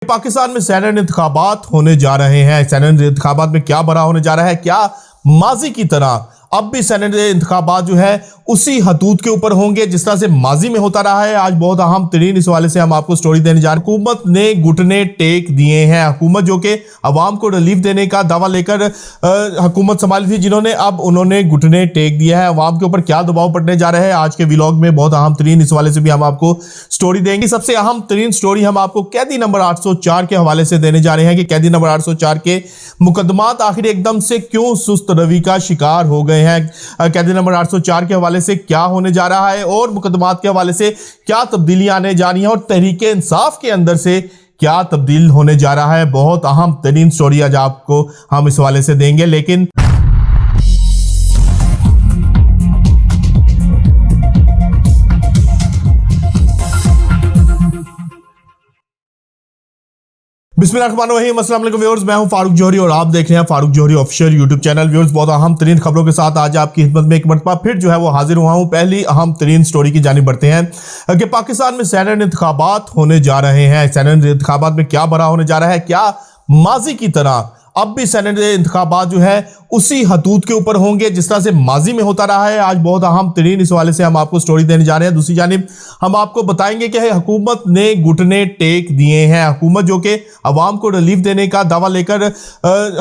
पाकिस्तान में सेनेट इंतखाबात होने जा रहे हैं। सेनेट इंतखाबात में क्या बड़ा होने जा रहा है, क्या माजी की तरह अब भी सेनेट इंतखाबात जो है उसी हदूद के ऊपर होंगे जिस तरह से माजी में होता रहा है। आज बहुत अहम तरीन इस वाले से हम आपको स्टोरी देने जा रहे हैं। हुकूमत ने घुटने टेक दिए हैं। हुकूमत जो कि अवाम को रिलीफ देने का दावा लेकर हुकूमत संभाली थी, जिन्होंने अब उन्होंने घुटने टेक दिया है। अवाम के ऊपर क्या दबाव पड़ने जा रहा है, आज के व्लॉग में बहुत अहम तरीन इस वाले से भी हम आपको स्टोरी देंगे। सबसे अहम तरीन स्टोरी हम आपको कैदी नंबर 804 के हवाले से देने जा रहे हैं कि कैदी नंबर 804 के मुकदमात आखिर एकदम से क्यों सुस्त रवि का शिकार हो गए हैं। कैदी नंबर 804 के हवाले से क्या होने जा रहा है और मुकदमात के हवाले से क्या तब्दीलियां आने जा रही हैं और तहरीके इंसाफ के अंदर से क्या तब्दील होने जा रहा है। बहुत अहम तरीन स्टोरी आज आपको हम इस हवाले से देंगे। लेकिन बिस्मिल्लाहिर्रहमानिर्रहीम, अस्सलाम वालेकुम व्यूअर्स, मैं हूं फारूक जौहरी और आप देख रहे हैं फारूक जौहरी ऑफिशियल यूट्यूब चैनल। व्यूअर्स, बहुत अहम तरीन खबरों के साथ आज आपकी खिदमत में एक मरतबा फिर जो है वो हाजिर हुआ हूं। पहली अहम तरीन स्टोरी की जानिब बढ़ते हैं कि पाकिस्तान में सेनेट इंतखाबात होने जा रहे हैं। सेनेट इंतखाबात में क्या बड़ा होने जा रहा है, क्या माजी की तरह अब भी सेनेट इंतखाबात जो है उसी हदूद के ऊपर होंगे जिस तरह से माजी में होता रहा है। आज बहुत अहम तरीन इस वाले से हम आपको स्टोरी देने जा रहे हैं। दूसरी जानिब हम आपको बताएंगे कि हुकूमत ने घुटने टेक दिए हैं। हुकूमत जो कि अवाम को रिलीफ देने का दावा लेकर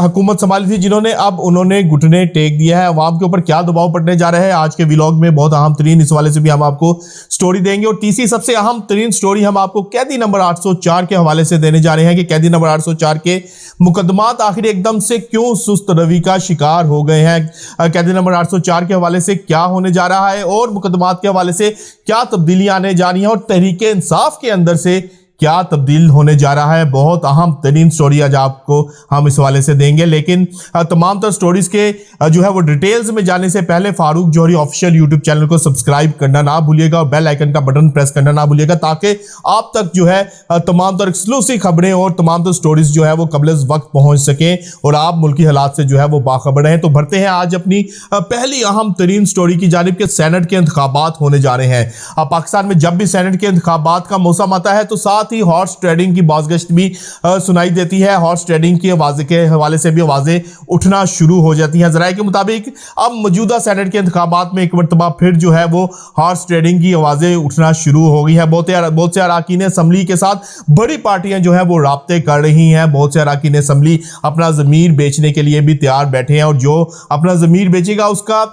हुकूमत संभाली थी, जिन्होंने अब उन्होंने घुटने टेक दिया है। अवाम के ऊपर क्या दबाव पड़ने जा रहा है, आज के व्लॉग में बहुत अहम तरीन इस वाले से भी हम आपको स्टोरी देंगे। और तीसरी सबसे अहम तरीन स्टोरी हम आपको कैदी नंबर 804 के हवाले से देने जा रहे हैं कि कैदी नंबर 804 के मुकदमात आखिर एकदम से क्यों सुस्त रवि का शिकार हो गए हैं। कैदी नंबर 804 के हवाले से क्या होने जा रहा है और मुकदमात के हवाले से क्या तब्दीलियां आने जा रही हैं और तहरीके इंसाफ के अंदर से क्या तब्दील होने जा रहा है। बहुत अहम तरीन स्टोरी आज आपको हम इस वाले से देंगे। लेकिन तमाम तर स्टोरीज के जो है वो डिटेल्स में जाने से पहले फारूक जौहरी ऑफिशियल यूट्यूब चैनल को सब्सक्राइब करना ना भूलिएगा और बेल आइकन का बटन प्रेस करना ना भूलिएगा, ताकि आप तक जो है तमाम तर एक्सक्लूसिव खबरें और तमाम तर स्टोरीज जो है वो कबल वक्त पहुंच सकें और आप मुल्की हालात से जो है वो बाखबर रहें। तो बढ़ते हैं आज अपनी पहली अहम तरीन स्टोरी की जानिब के सेनेट के इंतखाबात होने जा रहे हैं। पाकिस्तान में जब भी सेनेट के इंतखाबात का मौसम आता है तो साथ ही हॉर्स ट्रेडिंग की बाज़गश्त भी सुनाई देती है। हॉर्स ट्रेडिंग की आवाज़ के हवाले से भी आवाज़ें उठना शुरू हो जाती हैं। ज़राए के मुताबिक अब मौजूदा सेनेट के इंतखाबात में एक मरतबा फिर जो है वो हॉर्स ट्रेडिंग की आवाज़ें उठना शुरू हो गई हैं। बहुत से अरकान असम्बली के साथ बड़ी पार्टियां जो है वो राब्ते कर रही हैं। बहुत से अरकान असम्बली अपना ज़मीर बेचने के लिए भी तैयार बैठे हैं और जो अपना ज़मीर बेचेगा उसका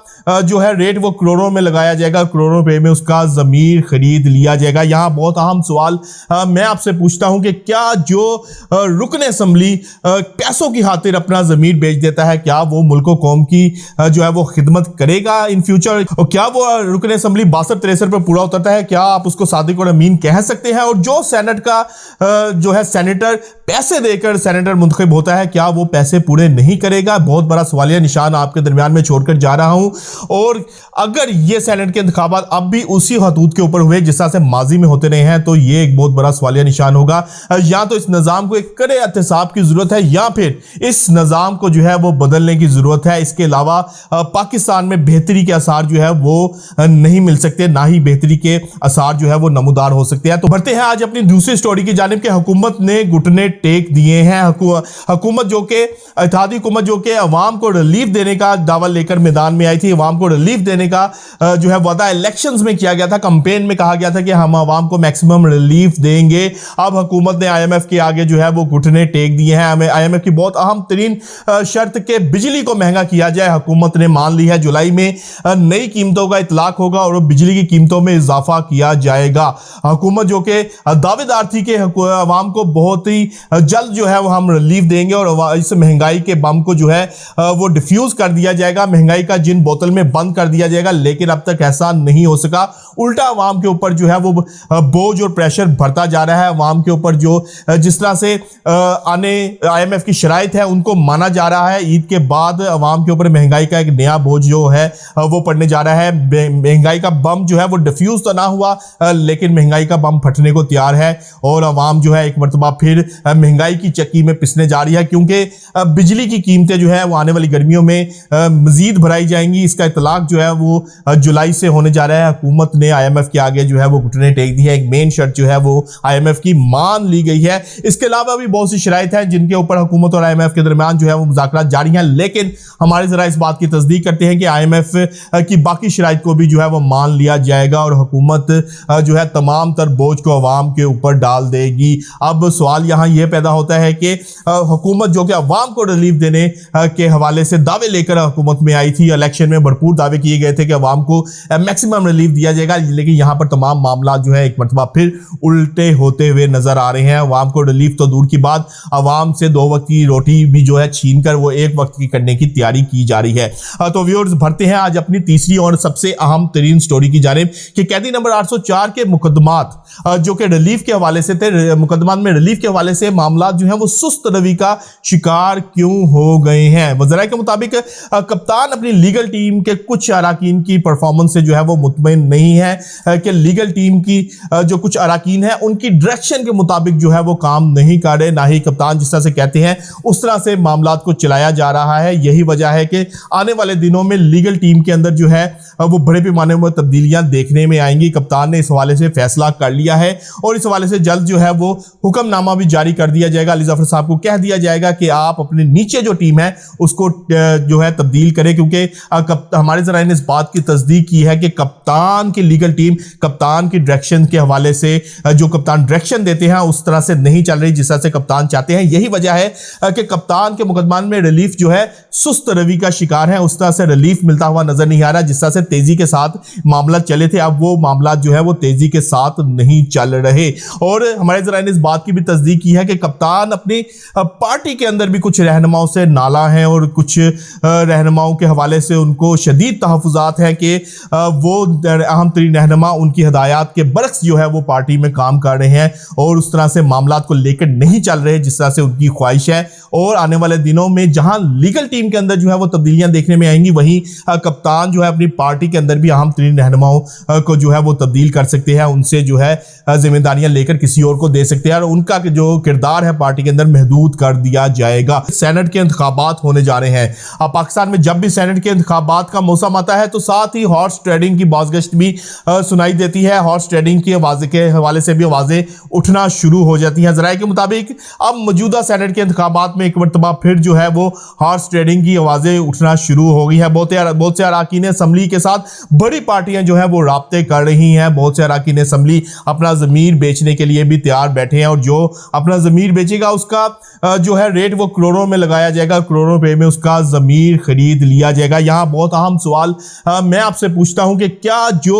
जो है रेट वो करोड़ों में लगाया जाएगा, करोड़ों रुपए में उसका ज़मीर खरीद लिया जाएगा। यहाँ बहुत अहम सवाल मैं आपसे पूछता हूं कि क्या जो रुकन असम्बली पैसों की खातिर अपना ज़मीर बेच देता है, क्या वो मुल्क कौम की जो है वो खिदमत करेगा इन फ्यूचर? और क्या वो रुकन असम्बली 62-63 पर पूरा उतरता है, क्या आप उसको सादिक और अमीन कह सकते हैं? और जो सेनेट का जो है सेनेटर पैसे देकर सेनेटर मुंतखब होता है, क्या वो पैसे पूरे नहीं करेगा? बहुत बड़ा सवालिया निशान आपके दरमियान में छोड़कर जा रहा हूं। और अगर ये सेनेट के इंतखाबात अब भी उसी हदूद के ऊपर हुए जिस तरह से माजी में होते रहे हैं तो ये एक बहुत बड़ा सवालिया निशान होगा। या तो इस निज़ाम को एक कड़े एहतसाब की जरूरत है या फिर इस निज़ाम को जो है वो बदलने की जरूरत है। इसके अलावा पाकिस्तान में बेहतरी के आसार जो है वो नहीं मिल सकते, ना ही बेहतरी के आसार जो है वो नमूदार हो सकते हैं। तो बढ़ते हैं आज अपनी दूसरी स्टोरी की जानिब के हुकूमत ने घुटने टेक दिए हैं। हुकूमत जो कि इत्तेहादी हुकूमत जो कि अवाम को रिलीफ देने का दावा लेकर मैदान में आई थी, अवाम को रिलीफ देने का जो है वादा इलेक्शंस में किया गया था, कैंपेन में कहा गया था कि हम अवाम को मैक्सिमम रिलीफ देंगे। अब हुकूमत ने IMF के आगे जो है वो घुटने टेक दिए हैं। हमें IMF की बहुत अहम तरीन शर्त के बिजली को महंगा किया जाए, हुकूमत ने मान ली है। जुलाई में नई कीमतों का इतलाक होगा और बिजली की कीमतों में इजाफा किया जाएगा। हुकूमत जो कि दावेदार थी कि अवाम को बहुत ही जल्द जो है वो हम रिलीफ देंगे और इस महंगाई के बम को जो है वो डिफ्यूज कर दिया जाएगा, महंगाई का जिन बोतल में बंद कर दिया जाएगा। लेकिन अब तक ऐसा नहीं हो सका। उल्टा अवाम के ऊपर जो है वो बोझ और प्रेशर बढ़ता जा रहा है। अवाम के ऊपर जो जिस तरह से आने IMF की शराइत है उनको माना जा रहा है। ईद के बाद अवाम के ऊपर महंगाई का एक नया बोझ जो है वो पड़ने जा रहा है। महंगाई का बम जो है वो डिफ्यूज तो ना हुआ लेकिन महंगाई का बम फटने को तैयार है और अवाम जो है एक मरतबा फिर महंगाई की चक्की में पिसने जा रही है, क्योंकि बिजली की कीमतें जो है वो आने वाली गर्मियों में मजीद बढ़ाई जाएंगी। इसका इतलाक जो है वो जुलाई से होने जा रहा है। हुकूमत ने IMF के आगे जो है वो घुटने टेक दी है। एक मेन शर्त जो है वो IMF की मान ली गई है। इसके अलावा भी बहुत सी शराइत हैं जिनके ऊपर हुकूमत और IMF के दरमियान जो है वो मुज़ाकरात जारी हैं, लेकिन हमारे जरा इस बात की तस्दीक करते हैं कि IMF की बाकी शराइत को भी जो है वो मान लिया जाएगा और हुकूमत जो है तमाम तर बोझ को अवाम के ऊपर डाल देगी। अब सवाल यहाँ यह पैदा होता है कि हुकूमत जो कि अवाम को रिलीफ देने के हवाले से दावे लेकर हुकूमत में आई थी, इलेक्शन में भरपूर दावे किए गए थे कि अवाम को मैक्सिमम रिलीफ दिया जाएगा, लेकिन यहाँ पर तमाम मामला जो है एक मरतबा फिर उल्टे होते हुए नजर आ रहे हैं। अवाम को रिलीफ तो दूर की बात, अवाम से 2 वक्त की रोटी भी जो है छीन कर वो 1 वक्त की करने की तैयारी की जा रही है। तो व्यूअर्स, भरते हैं आज अपनी तीसरी और सबसे अहम तरीन स्टोरी की जानिब कि कैदी नंबर 804 के मुकदमात जो कि रिलीफ के हवाले से थे, मुकदमात में रिलीफ के हवाले से मामला जो है वो सुस्त रवि का शिकार क्यों हो गए हैं। वज़राए के मुताबिक कप्तान अपनी लीगल टीम के कुछ अराकीन की परफॉर्मेंस से जो है वो मुतमईन नहीं है कि लीगल टीम की जो कुछ अराकीन है उनकी डायरेक्शन के मुताबिक जो है वो काम नहीं कर रहे, ना ही कप्तान जिस तरह से कहते हैं उस तरह से मामलात को चलाया जा रहा है। यही वजह है कि आने वाले दिनों में लीगल टीम के अंदर जो है वो बड़े पैमाने में तब्दीलियां देखने में आएंगी। कप्तान ने इस हवाले से फैसला कर लिया है और इस हवाले से जल्द जो है वो हुक्मनामा भी जारी कर दिया जाएगा। अली जफर साहब को कह दिया जाएगा कि आप अपने नीचे जो टीम है उसको जो है तब्दील करें, क्योंकि हमारे जराए ने इस बात की तस्दीक की है कि कप्तान की लीगल टीम कप्तान की डायरेक्शन के हवाले से जो कप्तान डायरेक्शन देते हैं उस तरह से नहीं चल रही जिस तरह से कप्तान चाहते हैं। यही वजह है कि कप्तान के मुकदमान में रिलीफ जो है सुस्त रवि का शिकार है, उस तरह से रिलीफ मिलता हुआ नजर नहीं आ रहा जिस तरह से तेजी के साथ मामला चले थे। अब वो मामला जो है वो तेजी के साथ नहीं चल रहे और हमारे जराए ने इस बात की भी तस्दीक की है कि कप्तान अपनी पार्टी के अंदर भी कुछ रहनुमाओं से नाला है और कुछ रहनुमाओं के हवाले से उनको शदीद तहफ़्फ़ुज़ात है कि वो अहम तरीन रहनुमा उनकी हदायत के बरक्स जो है वो पार्टी में काम कर रहे हैं और उस तरह से मामलात को लेकर नहीं चल रहे जिस तरह से उनकी ख्वाहिश है। और आने वाले दिनों में जहां लीगल टीम के अंदर जो है वो तब्दीलियां देखने में आएंगी, वहीं कप्तान जो है अपनी पार्टी के अंदर भी अहम तरीन रहनुमाओं को जो है वो तब्दील कर सकते हैं, उनसे जो है जिम्मेदारियां लेकर किसी और को दे सकते हैं और उनका जो किरदार है पार्टी के अंदर महदूद कर दिया जाएगा। सेनेट के इंतखाबात होने जा रहे हैं। अब पाकिस्तान में जब भी सेनेट के इंतखाबात का मौसम आता है तो साथ ही हॉर्स ट्रेडिंग की बाज़गश्त भी सुनाई देती है। हॉर्स ट्रेडिंग की आवाज़ के हवाले से भी आवाज़ें उठना शुरू हो जाती हैं। ज़राए के मुताबिक अब मौजूदा सेनेट के इंतखाबात में एक मरतबा फिर जो है वो हॉर्स ट्रेडिंग की आवाज़ें उठना शुरू हो गई हैं। बहुत से अराकीन असम्बली के साथ बड़ी पार्टियां जो है वो राब्ते कर रही हैं। बहुत से अराकीन असम्बली अपना ज़मीर बेचने के लिए भी तैयार बैठे हैं और जो अपना ज़मीर बेचेगा उसका जो है रेट वो करोड़ों में लगाया जाएगा, करोड़ों रुपए में उसका ज़मीर खरीद लिया जाएगा। यहाँ बहुत अहम सवाल मैं आपसे पूछता हूँ कि क्या जो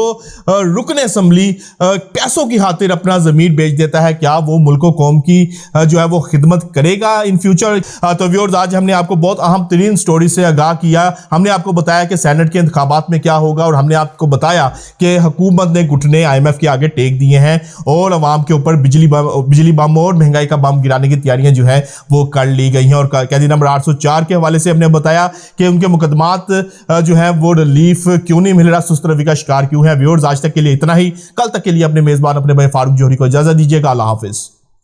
रुकन असम्बली पैसों की खातिर अपना ज़मीर बेच देता है, क्या वो मुल्क व कौम की जो है वो खिदमत करेगा इन फ्यूचर? तो व्यूअर्स, आज हमने आपको बहुत अहम तरीन स्टोरी से आगाह किया। हमने आपको बताया कि सेनेट के इंतखाबात में क्या होगा और हमने आपको बताया कि हुकूमत ने घुटने IMF के आगे टेक दिए हैं और अवाम के ऊपर बिजली बम और महंगाई का बम गिराने की तैयारियां जो है वो कर ली गई हैं। और कैदी नंबर 804 के हवाले से हमने बताया कि उनके मुकदमात जो है वो रिलीफ क्यों नहीं मिल रहा, सुस्त रवि का शिकार क्यों है। व्यूअर्स, आज तक के लिए इतना ही। कल तक के लिए अपने मेजबान अपने भाई फारूक जोहरी को इजाजत दीजिएगा। अल्लाह हाफिज।